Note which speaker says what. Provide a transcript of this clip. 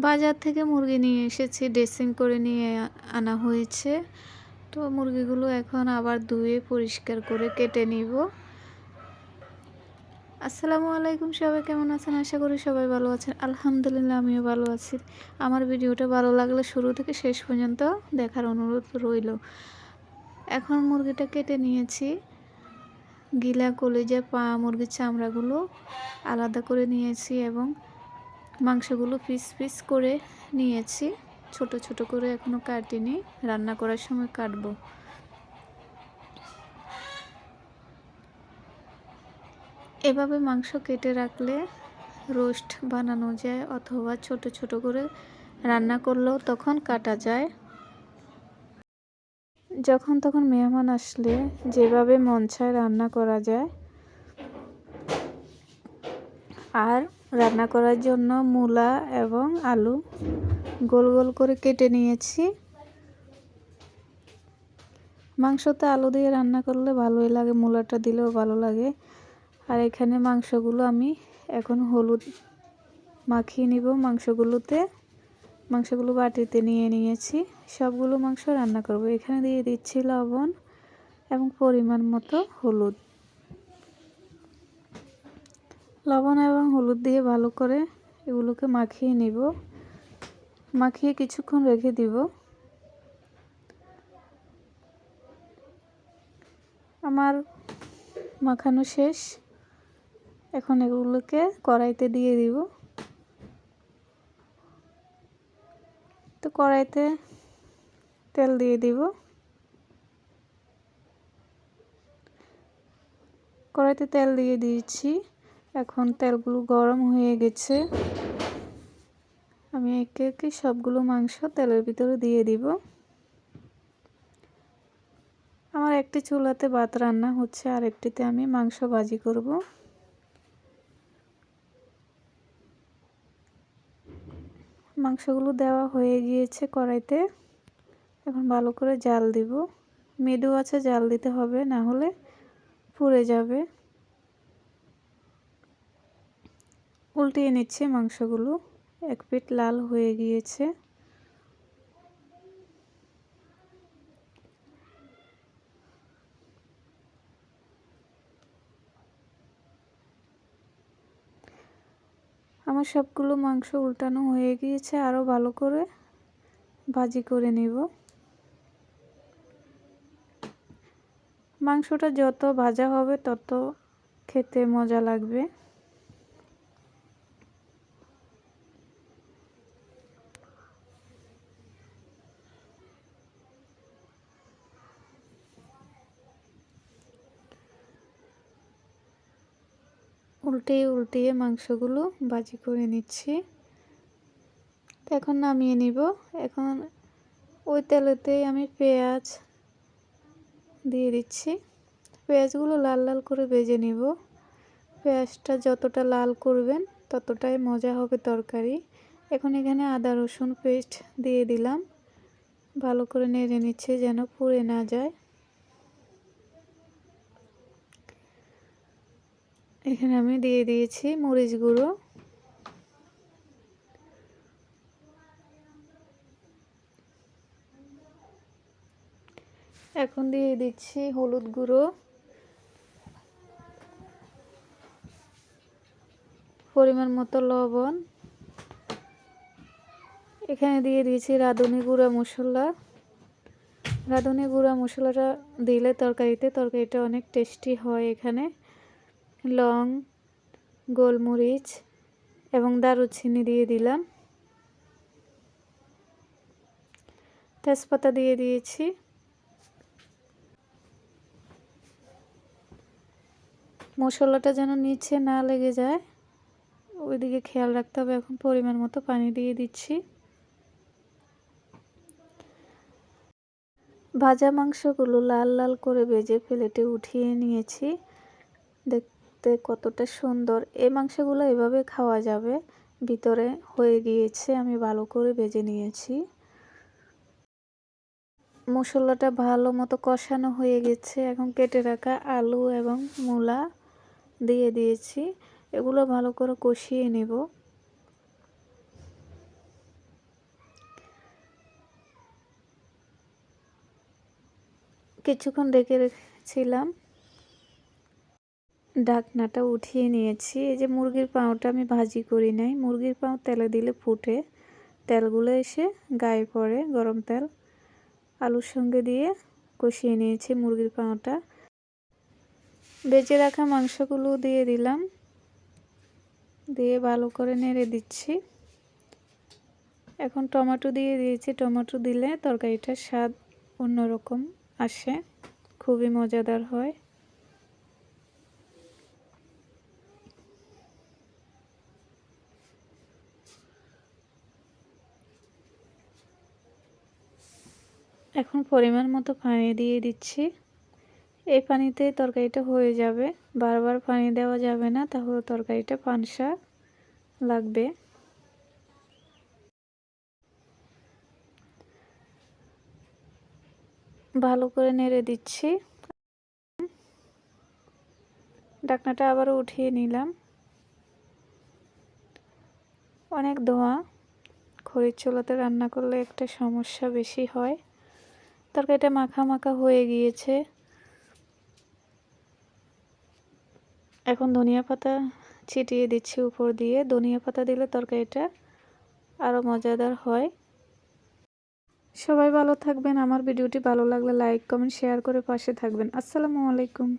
Speaker 1: বাজার থেকে মুরগি নিয়ে এসেছি, ড্রেসিং করে নিয়ে আনা হয়েছে। তো মুরগিগুলো এখন আবার ধুয়ে পরিষ্কার করে কেটে নিব। আসসালামু আলাইকুম, সবাই কেমন আছেন? আশা করি সবাই ভালো আছেন। আলহামদুলিল্লাহ, আমিও ভালো আছি। আমার ভিডিওটা ভালো লাগলে শুরু থেকে শেষ পর্যন্ত দেখার অনুরোধ রইল। এখন মুরগিটা কেটে নিয়েছি, গিলা, কলিজা, পা, মুরগির চামড়াগুলো আলাদা করে নিয়েছি এবং মাংসগুলো পিস পিস করে নিয়েছি। ছোট ছোট করে এখনো কাটিনি, রান্না করার সময় কাটবো। এভাবে মাংস কেটে রাখলে রোস্ট বানানো যায়, অথবা ছোট ছোট করে রান্না করলেও তখন কাটা যায়। যখন তখন মেহমান আসলে যেভাবে মন চায় রান্না করা যায়। আর রান্না করার জন্য মূলা এবং আলু গোল গোল করে কেটে নিয়েছি। মাংসতে আলু দিয়ে রান্না করলে ভালোই লাগে, মূলাটা দিলেও ভালো লাগে। আর এখানে মাংসগুলো আমি এখন হলুদ মাখিয়ে নিব মাংসগুলো বাটিতে নিয়ে নিয়েছি। সবগুলো মাংস রান্না করব। এখানে দিয়ে দিচ্ছি লবণ এবং পরিমাণ মতো হলুদ। লবণ এবং হলুদ দিয়ে ভালো করে এগুলোকে মাখিয়ে নিব। মাখিয়ে কিছুক্ষণ রেখে দিব। আমার মাখানো শেষ। এখন এগুলোকে কড়াইতে দিয়ে দিব। তো কড়াইতে তেল দিয়ে দিব। কড়াইতে তেল দিয়ে দিয়েছি। এখন তেলগুলো গরম হয়ে গেছে। আমি একে একে সবগুলো মাংস তেলের ভিতরে দিয়ে দিব। আমার একটি চুলাতে ভাত রান্না হচ্ছে, আর একটিতে আমি মাংস ভাজি করব। মাংসগুলো দেওয়া হয়ে গিয়েছে কড়াইতে। এখন ভালো করে জাল দিব। মৃদু আঁচে জাল দিতে হবে, না হলে পুড়ে যাবে। উল্টিয়ে নিচ্ছে মাংসগুলো। এক পিঠ লাল হয়ে গিয়েছে। আমার সবগুলো মাংস উল্টানো হয়ে গিয়েছে। আরও ভালো করে ভাজি করে নিব। মাংসটা যত ভাজা হবে তত খেতে মজা লাগবে। উল্টিয়ে উল্টিয়ে মাংসগুলো ভাজি করে নিচ্ছি। তো এখন নামিয়ে নিব। এখন ওই তেলেতেই আমি পেঁয়াজ দিয়ে দিচ্ছি। পেঁয়াজগুলো লাল লাল করে ভেজে নিব। পেঁয়াজটা যতটা লাল করবেন ততটাই মজা হবে তরকারি। এখন এখানে আদা রসুন পেস্ট দিয়ে দিলাম। ভালো করে নেড়ে নিচ্ছে যেন পুড়ে না যায়। এখানে আমি দিয়ে দিয়েছি মরিচ গুঁড়ো। এখন দিয়ে দিচ্ছি হলুদ গুঁড়ো, পরিমাণ মতো লবণ। এখানে দিয়ে দিয়েছি রাঁধুনি গুঁড়া মশলা। রাঁধুনি গুঁড়া মশলাটা দিলে তরকারিটা অনেক টেস্টি হয়। এখানে লং, গোলমরিচ এবং দারুচিনি দিয়ে দিলাম। তেজপাতা দিয়ে দিয়েছি। মশলাটা যেন নিচে না লেগে যায়, ওইদিকে খেয়াল রাখতে হবে। এখন পরিমাণ মতো পানি দিয়ে দিচ্ছি। ভাজা মাংসগুলো লাল লাল করে ভেজে প্লেটে উঠিয়ে নিয়েছি। দেখতে কতটা সুন্দর। এই মাংসগুলো এভাবে খাওয়া যাবে। ভিতরে হয়ে গিয়েছে, আমি ভালো করে ভেজে নিয়েছি। মশলাটা ভালো মতো কষানো হয়ে গেছে। এখন কেটে রাখা আলু এবং মূলা দিয়ে দিয়েছি। এগুলো ভালো করে কষিয়ে নেব। কিছুক্ষণ ঢেকে রেখেছিলাম, ঢাকনাটা উঠিয়ে নিয়েছি। এই যে মুরগির পাউটা আমি ভাজি করি নাই, মুরগির পাউ তেলে দিলে ফুটে, তেলগুলো এসে গায়ে পড়ে, গরম তেল। আলুর সঙ্গে দিয়ে কষিয়ে নিয়েছি মুরগির পাউটা। বেজে রাখা মাংসগুলো দিয়ে দিলাম, দিয়ে ভালো করে নেড়ে দিচ্ছি। এখন টমেটো দিয়ে দিয়েছি, টমেটো দিলে তরকারিটার স্বাদ অন্যরকম আসে, খুবই মজাদার হয়। এখন পরিমাণ মতো পানি দিয়ে দিচ্ছি। এই পানিতে তরকারিটা হয়ে যাবে, বারবার পানি দেওয়া যাবে না, তাহলে তরকারিটা পানসা লাগবে। ভালো করে নেড়ে দিচ্ছি। ঢাকনাটা আবারও উঠিয়ে নিলাম। অনেক ধোঁয়া, খড়ির চুলাতে রান্না করলে একটা সমস্যা বেশি হয়। তরকারিটা মাখা মাখা হয়ে গিয়েছে। এখন ধনিয়া পাতা ছিটিয়ে দিচ্ছি উপর দিয়ে। ধনিয়া পাতা দিলে তরকারিটা আরও মজাদার হয়। সবাই ভালো থাকবেন। আমার ভিডিওটি ভালো লাগলে লাইক, কমেন্ট, শেয়ার করে পাশে থাকবেন। আসসালামু আলাইকুম।